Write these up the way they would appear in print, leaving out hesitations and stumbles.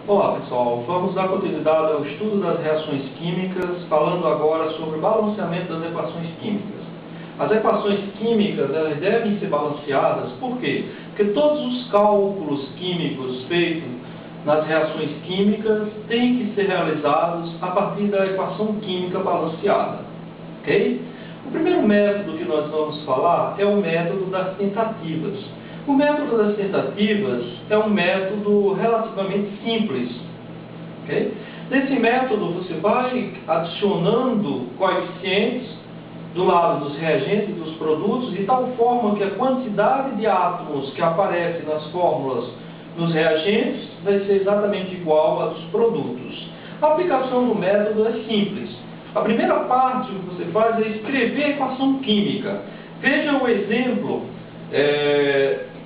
Olá pessoal, vamos dar continuidade ao estudo das reações químicas, falando agora sobre o balanceamento das equações químicas. As equações químicas elas devem ser balanceadas, por quê? Porque todos os cálculos químicos feitos nas reações químicas têm que ser realizados a partir da equação química balanceada. Ok? O primeiro método que nós vamos falar é o método das tentativas. O método das tentativas é um método relativamente simples. Okay? Nesse método, você vai adicionando coeficientes do lado dos reagentes e dos produtos, de tal forma que a quantidade de átomos que aparece nas fórmulas nos reagentes vai ser exatamente igual à dos produtos. A aplicação do método é simples. A primeira parte que você faz é escrever a equação química. Veja o exemplo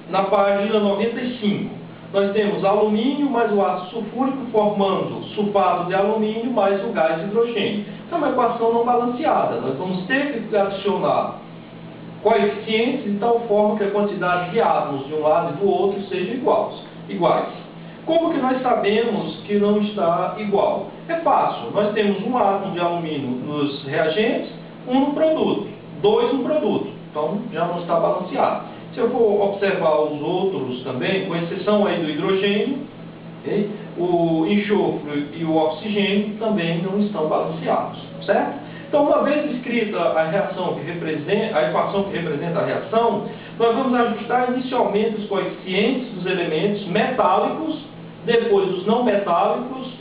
na página 95. Nós temos alumínio mais o ácido sulfúrico formando sulfato de alumínio mais o gás de hidrogênio. É uma equação não balanceada. Nós vamos ter que adicionar coeficientes de tal forma que a quantidade de átomos de um lado e do outro sejam iguais. Como que nós sabemos que não está igual? É fácil. Nós temos um átomo de alumínio nos reagentes, um no produto, dois no produto. Então, já não está balanceado. Se eu for observar os outros também, com exceção aí do hidrogênio, okay? O enxofre e o oxigênio também não estão balanceados, certo? Então, uma vez escrita a equação que representa a reação, nós vamos ajustar inicialmente os coeficientes dos elementos metálicos, depois os não metálicos,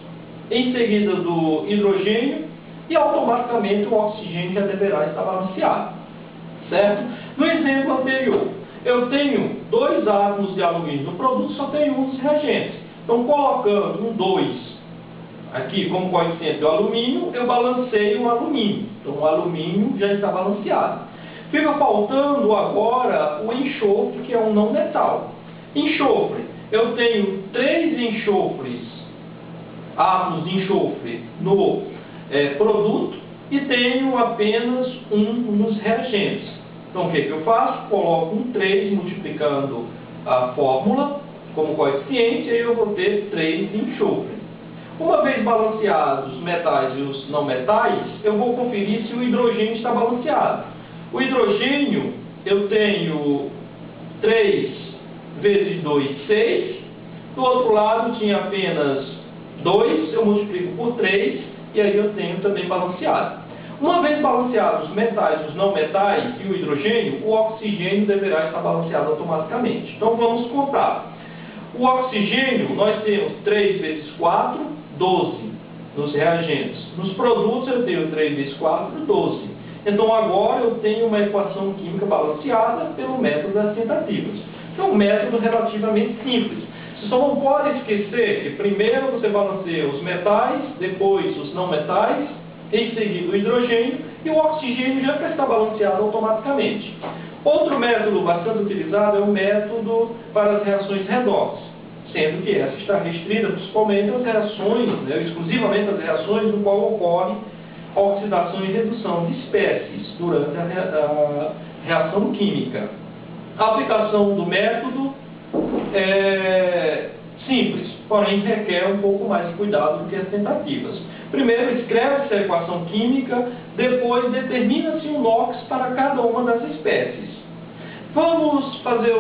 em seguida do hidrogênio, e automaticamente o oxigênio já deverá estar balanceado, certo? No exemplo anterior, eu tenho dois átomos de alumínio no produto, só tenho um dos reagentes. Então, colocando um 2 aqui como coeficiente do alumínio, eu balanceio o alumínio. Então, o alumínio já está balanceado. Fica faltando agora o enxofre, que é um não metal. Enxofre, eu tenho 3 enxofres, átomos de enxofre no produto e tenho apenas um nos reagentes. Então, o que eu faço? Coloco um 3 multiplicando a fórmula como coeficiente, e aí eu vou ter 3 de enxofre. Uma vez balanceados os metais e os não metais, eu vou conferir se o hidrogênio está balanceado. O hidrogênio, eu tenho 3 vezes 2, 6. Do outro lado, tinha apenas 2, eu multiplico por 3, e aí eu tenho também balanceado. Uma vez balanceados os metais e os não metais e o hidrogênio, o oxigênio deverá estar balanceado automaticamente. Então vamos contar. O oxigênio, nós temos 3 vezes 4, 12 nos reagentes. Nos produtos eu tenho 3 vezes 4, 12. Então agora eu tenho uma equação química balanceada pelo método das tentativas. É um método relativamente simples. Você só não pode esquecer que primeiro você balanceia os metais, depois os não metais, em seguida o hidrogênio, e o oxigênio já está balanceado automaticamente. Outro método bastante utilizado é o método para as reações redox, sendo que essa está restrita principalmente às reações, exclusivamente às reações no qual ocorre a oxidação e redução de espécies durante a reação química. A aplicação do método é simples, porém requer um pouco mais de cuidado do que as tentativas. Primeiro escreve-se a equação química, depois determina-se um NOx para cada uma das espécies. Vamos fazer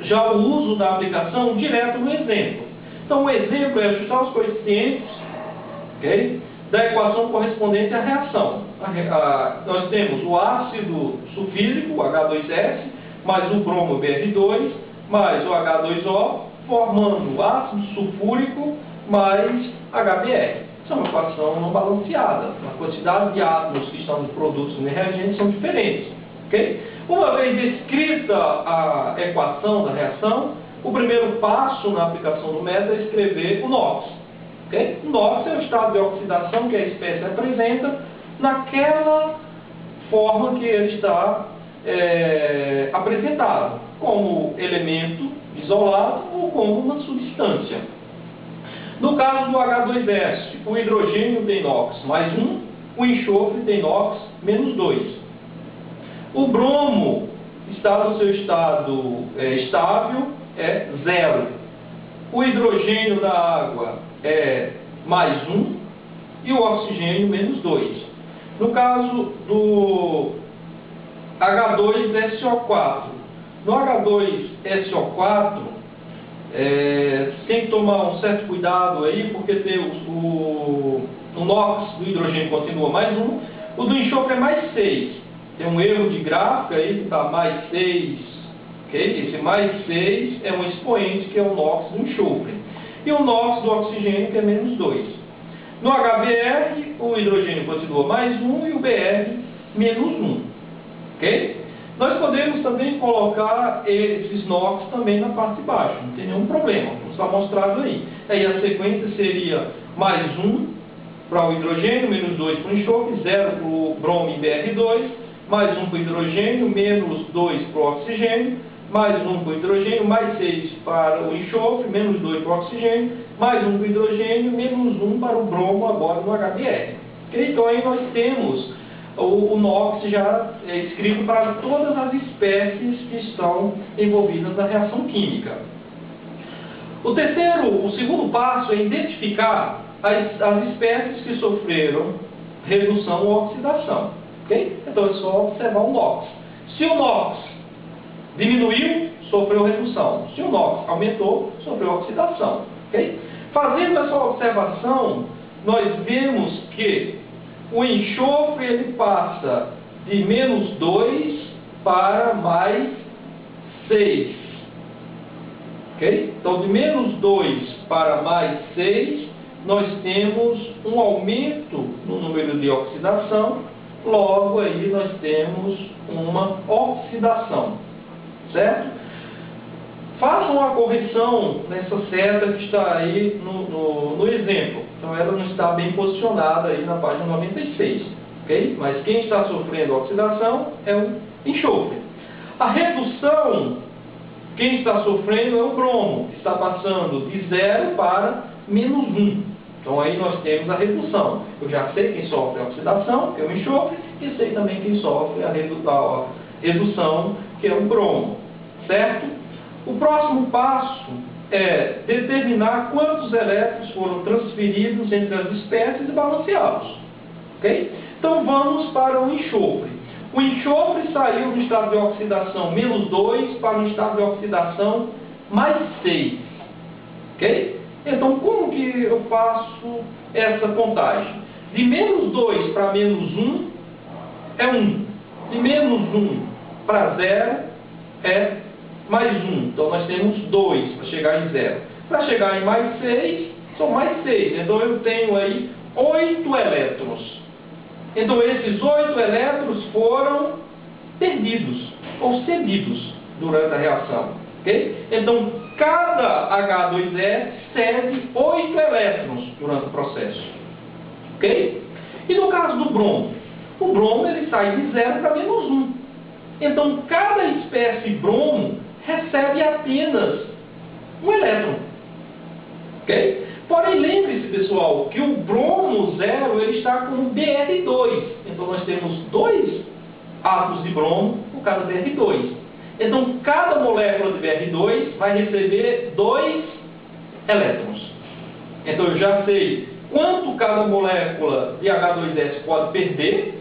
já o uso da aplicação direto no exemplo. Então o exemplo é ajustar os coeficientes, okay, da equação correspondente à reação. Nós temos o ácido sulfídrico, H2S, mais o bromo, BR2, mais o H2O, formando o ácido sulfúrico mais HBr. Isso é uma equação não balanceada. A quantidade de átomos que estão nos produtos e nos reagentes são diferentes. Okay? Uma vez escrita a equação da reação, o primeiro passo na aplicação do método é escrever o NOx. Okay? O NOx é o estado de oxidação que a espécie apresenta naquela forma que ele está apresentado, como elemento isolado ou como uma substância. No caso do H2S, o hidrogênio tem NOx mais 1, o enxofre tem NOx menos 2. O bromo está no seu estado estável, é 0. o hidrogênio da água é mais 1 e o oxigênio menos 2. No caso do H2SO4, no H2SO4, tem que tomar um certo cuidado aí, porque tem o NOx do hidrogênio continua mais 1, o do enxofre é mais 6. Tem um erro de gráfico aí que está mais 6, ok? Esse mais 6 é um expoente que é o NOx do enxofre. E o NOx do oxigênio que é menos 2. No HBr, o hidrogênio continua mais 1 e o Br menos 1, ok? Nós podemos também colocar esses NOx também na parte de baixo, não tem nenhum problema, como está mostrado aí. Aí a sequência seria mais 1 para o hidrogênio, menos 2 para o enxofre, 0 para o bromo e Br2, mais 1 para o hidrogênio, menos 2 para o oxigênio, mais 1 para o hidrogênio, mais 6 para o enxofre, menos 2 para o oxigênio, mais 1 para o hidrogênio, menos 1 para o bromo agora no HBr. Okay? Então aí nós temos o NOx já escrito para todas as espécies que estão envolvidas na reação química. O segundo passo é identificar as espécies que sofreram redução ou oxidação. Okay? Então é só observar o NOx. Se o NOx diminuiu, sofreu redução. Se o NOx aumentou, sofreu oxidação. Okay? Fazendo essa observação, nós vemos que o enxofre ele passa de menos 2 para mais 6. Okay? Então, de menos 2 para mais 6, nós temos um aumento no número de oxidação, logo aí nós temos uma oxidação, certo? Façam a correção nessa seta que está aí no exemplo. Então ela não está bem posicionada aí na página 96. Okay? Mas quem está sofrendo oxidação é o enxofre. A redução, quem está sofrendo é o bromo, que está passando de 0 para menos 1. Então aí nós temos a redução. Eu já sei quem sofre a oxidação, que é o enxofre, e sei também quem sofre a redução, que é o bromo. Certo? O próximo passo é determinar quantos elétrons foram transferidos entre as espécies e balanceá-los. Okay? Então vamos para o enxofre. O enxofre saiu do estado de oxidação menos 2 para o estado de oxidação mais 6. Okay? Então como que eu faço essa contagem? De menos 2 para menos 1 é 1. De menos 1 para 0 é mais 1, então nós temos 2 para chegar em 0. Para chegar em mais 6, são mais 6. Então eu tenho aí 8 elétrons. Então esses 8 elétrons foram perdidos ou cedidos durante a reação. Okay? Então cada H2S cede 8 elétrons durante o processo. Okay? E no caso do bromo? O bromo ele sai de 0 para menos 1. Então cada espécie bromo recebe apenas um elétron. Okay? Porém, lembre-se, pessoal, que o bromo 0 ele está com o Br2. Então, nós temos 2 átomos de bromo por cada Br2. Então, cada molécula de Br2 vai receber 2 elétrons. Então, eu já sei quanto cada molécula de H2S pode perder,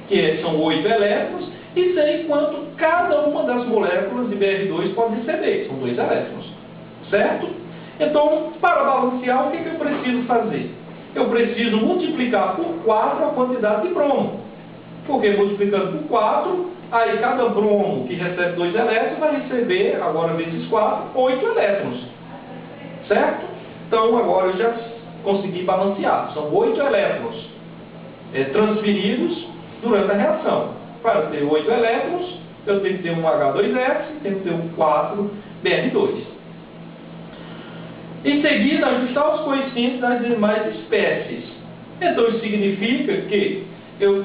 que são 8 elétrons, e sei quanto cada uma das moléculas de Br2 pode receber, são 2 elétrons, certo? Então, para balancear, o que eu preciso fazer? Eu preciso multiplicar por 4 a quantidade de bromo, porque multiplicando por 4, aí cada bromo que recebe 2 elétrons vai receber, agora vezes 4, 8 elétrons, certo? Então, agora eu já consegui balancear, são 8 elétrons transferidos durante a reação. Para ter 8 elétrons, eu tenho que ter um H2S e tenho que ter um 4Br2. Em seguida, ajustar os coeficientes das demais espécies. Então, isso significa que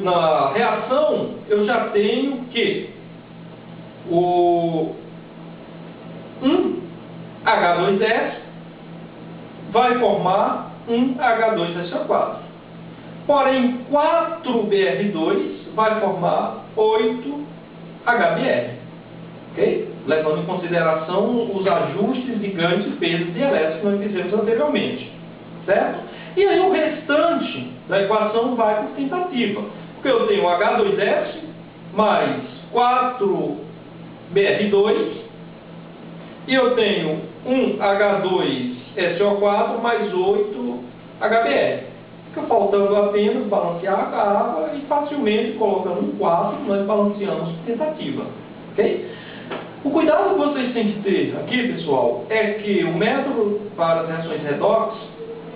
na reação eu já tenho que o 1 H2S vai formar um H2SO4. Porém, 4Br2 vai formar 8 HBr. ok? Levando em consideração os ajustes de ganhos e perdas de elétrons que nós fizemos anteriormente, certo? E aí o restante da equação vai por tentativa, porque eu tenho H2S mais 4Br2 e eu tenho um H2SO4 mais 8HBr. Fica faltando apenas balancear a água e facilmente colocando um 4 nós balanceamos por tentativa, ok? O cuidado que vocês têm que ter aqui, pessoal, é que o método para as reações redox,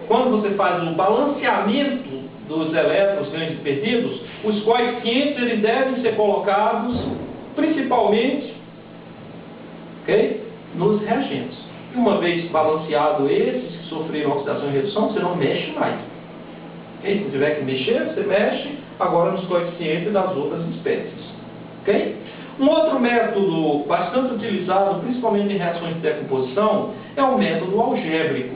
quando você faz o balanceamento dos elétrons ganhos e perdidos, os coeficientes eles devem ser colocados principalmente, ok, nos reagentes. E uma vez balanceado esses que sofreram oxidação e redução, você não mexe mais. Okay? Se tiver que mexer, você mexe agora nos coeficientes das outras espécies. Okay? Um outro método bastante utilizado, principalmente em reações de decomposição, é o método algébrico.